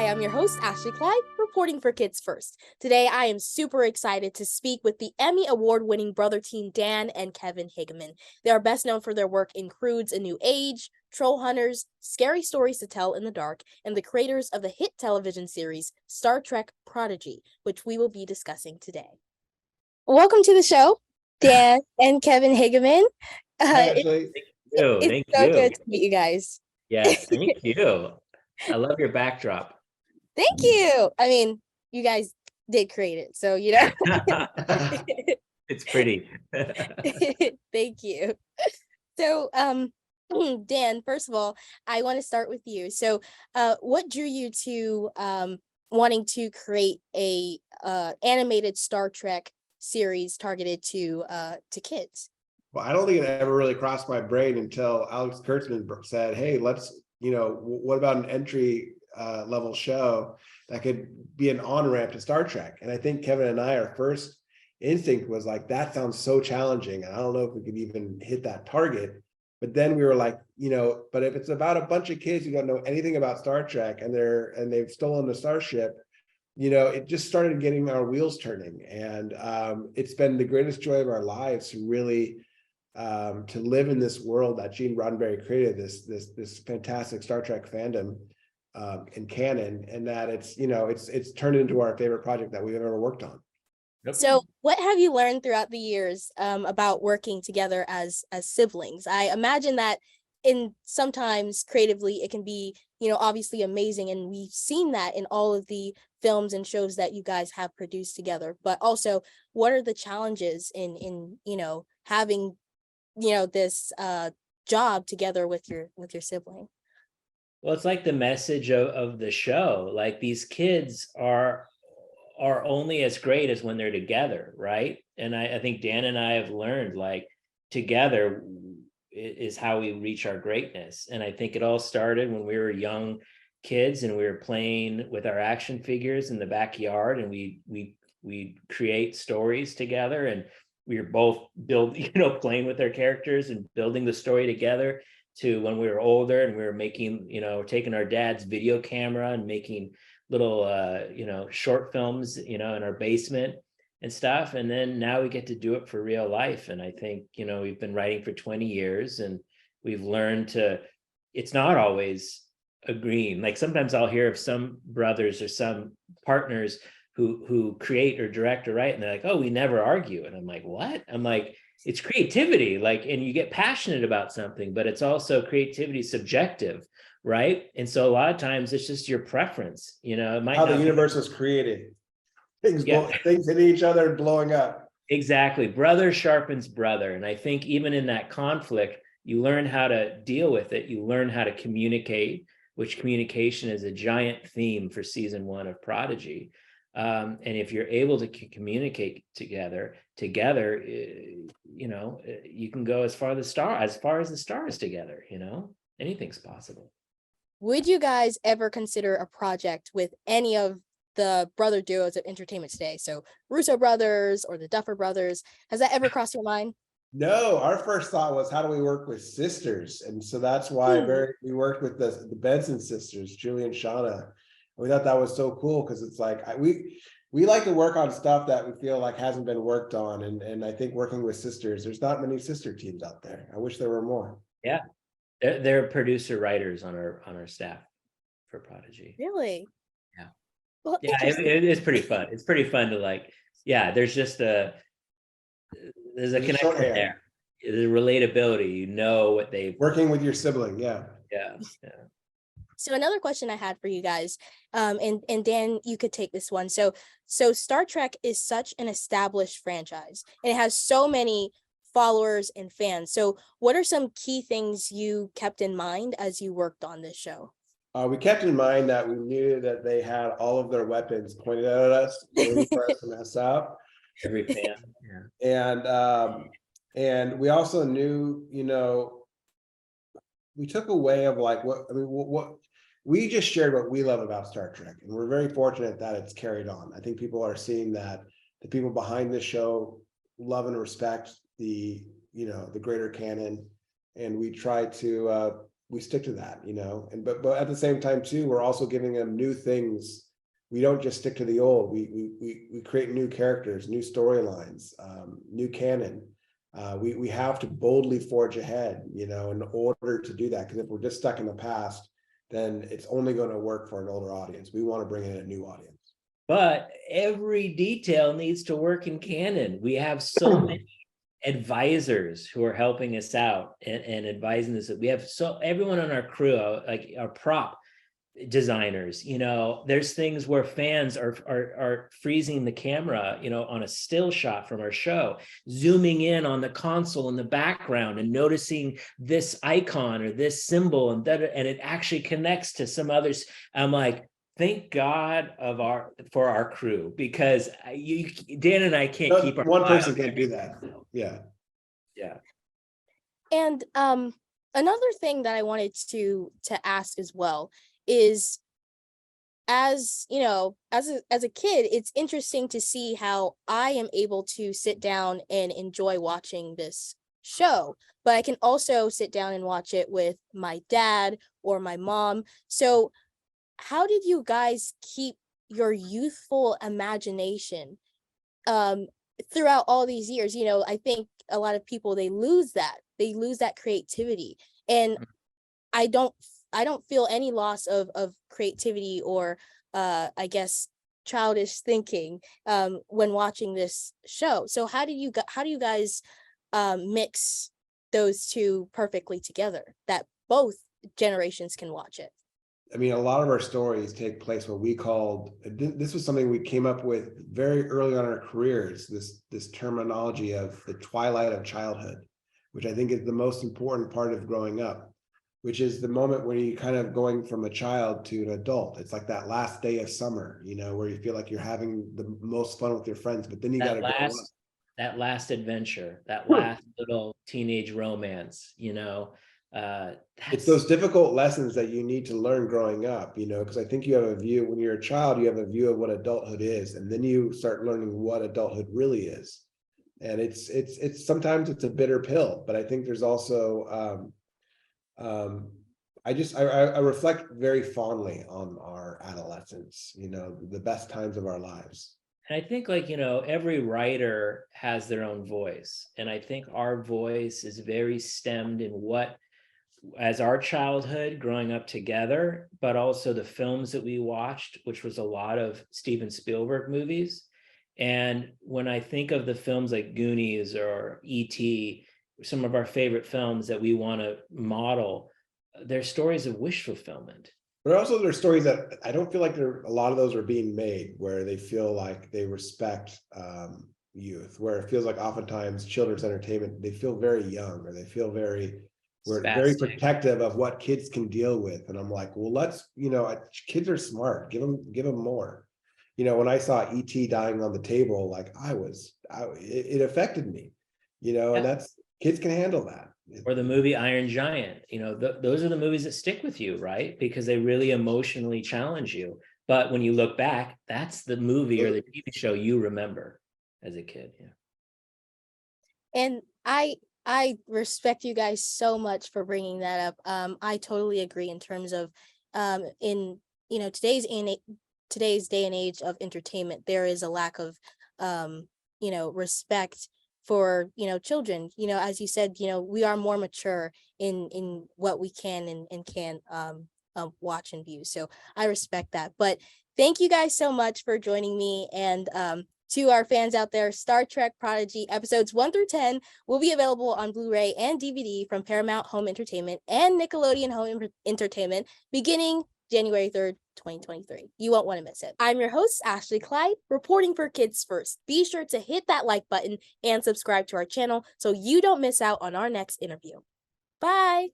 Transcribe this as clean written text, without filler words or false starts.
Hi, I'm your host, Ashleigh C, reporting for Kids First. Today, I am super excited to speak with the Emmy Award-winning brother team Dan and Kevin Hageman. They are best known for their work in Croods: A New Age, Trollhunters, Scary Stories to Tell in the Dark, and the creators of the hit television series Star Trek Prodigy, which we will be discussing today. Welcome to the show, Dan and Kevin Hageman. Thank you. It's so good to meet you guys. Yes, thank you. I love your backdrop. Thank you. I mean, you guys did create it, so you know. It's pretty. Thank you. So, Dan, first of all, I want to start with you. So, what drew you to wanting to create a animated Star Trek series targeted to kids? Well, I don't think it ever really crossed my brain until Alex Kurtzman said, "Hey, let's, what about an entry level show that could be an on-ramp to Star Trek?" And I think Kevin and I, our first instinct was like, that sounds so challenging, and I don't know if we could even hit that target. But then we were like, but if it's about a bunch of kids who don't know anything about Star Trek and they've stolen the starship, it just started getting our wheels turning. And it's been the greatest joy of our lives to really to live in this world that Gene Roddenberry created, this fantastic Star Trek fandom and canon, and that it's turned into our favorite project that we've ever worked on. Yep. So, what have you learned throughout the years about working together as siblings? I imagine that sometimes creatively it can be, obviously amazing, and we've seen that in all of the films and shows that you guys have produced together. But also, what are the challenges in having this job together with your sibling? Well, it's like the message of the show. Like, these kids are only as great as when they're together, right? And I think Dan and I have learned, like, together is how we reach our greatness. And I think it all started when we were young kids and we were playing with our action figures in the backyard, and we create stories together, and we were both playing with our characters and building the story together, to when we were older and we were making, taking our dad's video camera and making little short films, in our basement and stuff. And then now we get to do it for real life. And I think, we've been writing for 20 years and we've learned it's not always agreeing. Like, sometimes I'll hear of some brothers or some partners who create or direct or write, and they're like, "Oh, we never argue." And I'm like, "What?" I'm like, it's creativity, like, and you get passionate about something, but it's also creativity subjective, right? And so a lot of times it's just your preference, it might How not the universe was created, things Yeah. things hitting each other and blowing up. Exactly. Brother sharpens brother. And I think even in that conflict, you learn how to deal with it. You learn how to communicate, which communication is a giant theme for season 1 of Prodigy. And if you're able to communicate together, you can go as far as the stars together. Anything's possible. Would you guys ever consider a project with any of the brother duos of entertainment today? So Russo brothers or the Duffer brothers. Has that ever crossed your mind? No, our first thought was, how do we work with sisters? And so that's why we worked with the Benson sisters, Julie and Shauna. We thought that was so cool because it's like we like to work on stuff that we feel like hasn't been worked on, and I think working with sisters, there's not many sister teams out there. I wish there were more. Yeah, they're producer writers on our staff for Prodigy. Really? Yeah. Well, yeah, it's pretty fun. It's pretty fun to, like, there's just there's a connection there. The relatability, what they've working with your sibling. Yeah. So another question I had for you guys, and Dan, you could take this one. So Star Trek is such an established franchise, and it has so many followers and fans. So what are some key things you kept in mind as you worked on this show? We kept in mind that we knew that they had all of their weapons pointed at us, waiting for us to mess up. Every fan. And we also knew, we took away of like what we just shared what we love about Star Trek, and we're very fortunate that it's carried on. I think people are seeing that the people behind this show love and respect the greater canon, and we try to stick to that, you know, and but at the same time too, we're also giving them new things. We don't just stick to the old. We create new characters, new storylines, new canon. We have to boldly forge ahead, you know, in order to do that. Because if we're just stuck in the past, then it's only going to work for an older audience. We want to bring in a new audience. But every detail needs to work in canon. We have so many advisors who are helping us out and advising us. We have everyone on our crew, like our prop designers, you know, there's things where fans are freezing the camera, you know, on a still shot from our show, zooming in on the console in the background and noticing this icon or this symbol, and it actually connects to some others. I'm like, thank God for our crew, because Dan and I can't keep our one person can't do that. Yeah. And another thing that I wanted to ask as well is, as you know, as a kid, it's interesting to see how I am able to sit down and enjoy watching this show, but I can also sit down and watch it with my dad or my mom. So how did you guys keep your youthful imagination throughout all these years? You know, I think a lot of people, they lose that creativity, and I don't feel any loss of creativity or I guess childish thinking when watching this show. So how do you guys mix those two perfectly together, that both generations can watch it? I mean, a lot of our stories take place what we called, this was something we came up with very early on in our careers, this terminology of the twilight of childhood, which I think is the most important part of growing up, which is the moment when you're kind of going from a child to an adult. It's like that last day of summer, you know, where you feel like you're having the most fun with your friends, but then you got to grow up. That last adventure, that last little teenage romance, you know, it's those difficult lessons that you need to learn growing up, you know, because I think you have a view, when you're a child, you have a view of what adulthood is, and then you start learning what adulthood really is. And it's sometimes it's a bitter pill, but I think there's also I reflect very fondly on our adolescence, you know, the best times of our lives. And I think, like, you know, every writer has their own voice, and I think our voice is very stemmed in what, as our childhood growing up together, but also the films that we watched, which was a lot of Steven Spielberg movies. And when I think of the films like Goonies or E.T., some of our favorite films that we want to model, they're stories of wish fulfillment. But also there's stories that I don't feel like a lot of those are being made where they feel like they respect youth, where it feels like oftentimes children's entertainment, they feel very young, or they feel very protective of what kids can deal with. And I'm like, well, let's, you know, kids are smart, give them more. You know, when I saw E.T. dying on the table, like it affected me, you know, and that's, kids can handle that. Or the movie Iron Giant, you know, those are the movies that stick with you, right? Because they really emotionally challenge you. But when you look back, that's the movie or the TV show you remember as a kid. Yeah. And I respect you guys so much for bringing that up. I totally agree in terms of in, you know, today's day and age of entertainment, there is a lack of you know, respect for, you know, children. You know, as you said, you know, we are more mature in what we can and can watch and view. So I respect that. But thank you guys so much for joining me. And to our fans out there, Star Trek Prodigy episodes 1 through 10 will be available on Blu-ray and DVD from Paramount Home Entertainment and Nickelodeon Home Entertainment beginning January 3rd, 2023. You won't want to miss it. I'm your host, Ashleigh Clyde, reporting for Kids First. Be sure to hit that like button and subscribe to our channel so you don't miss out on our next interview. Bye!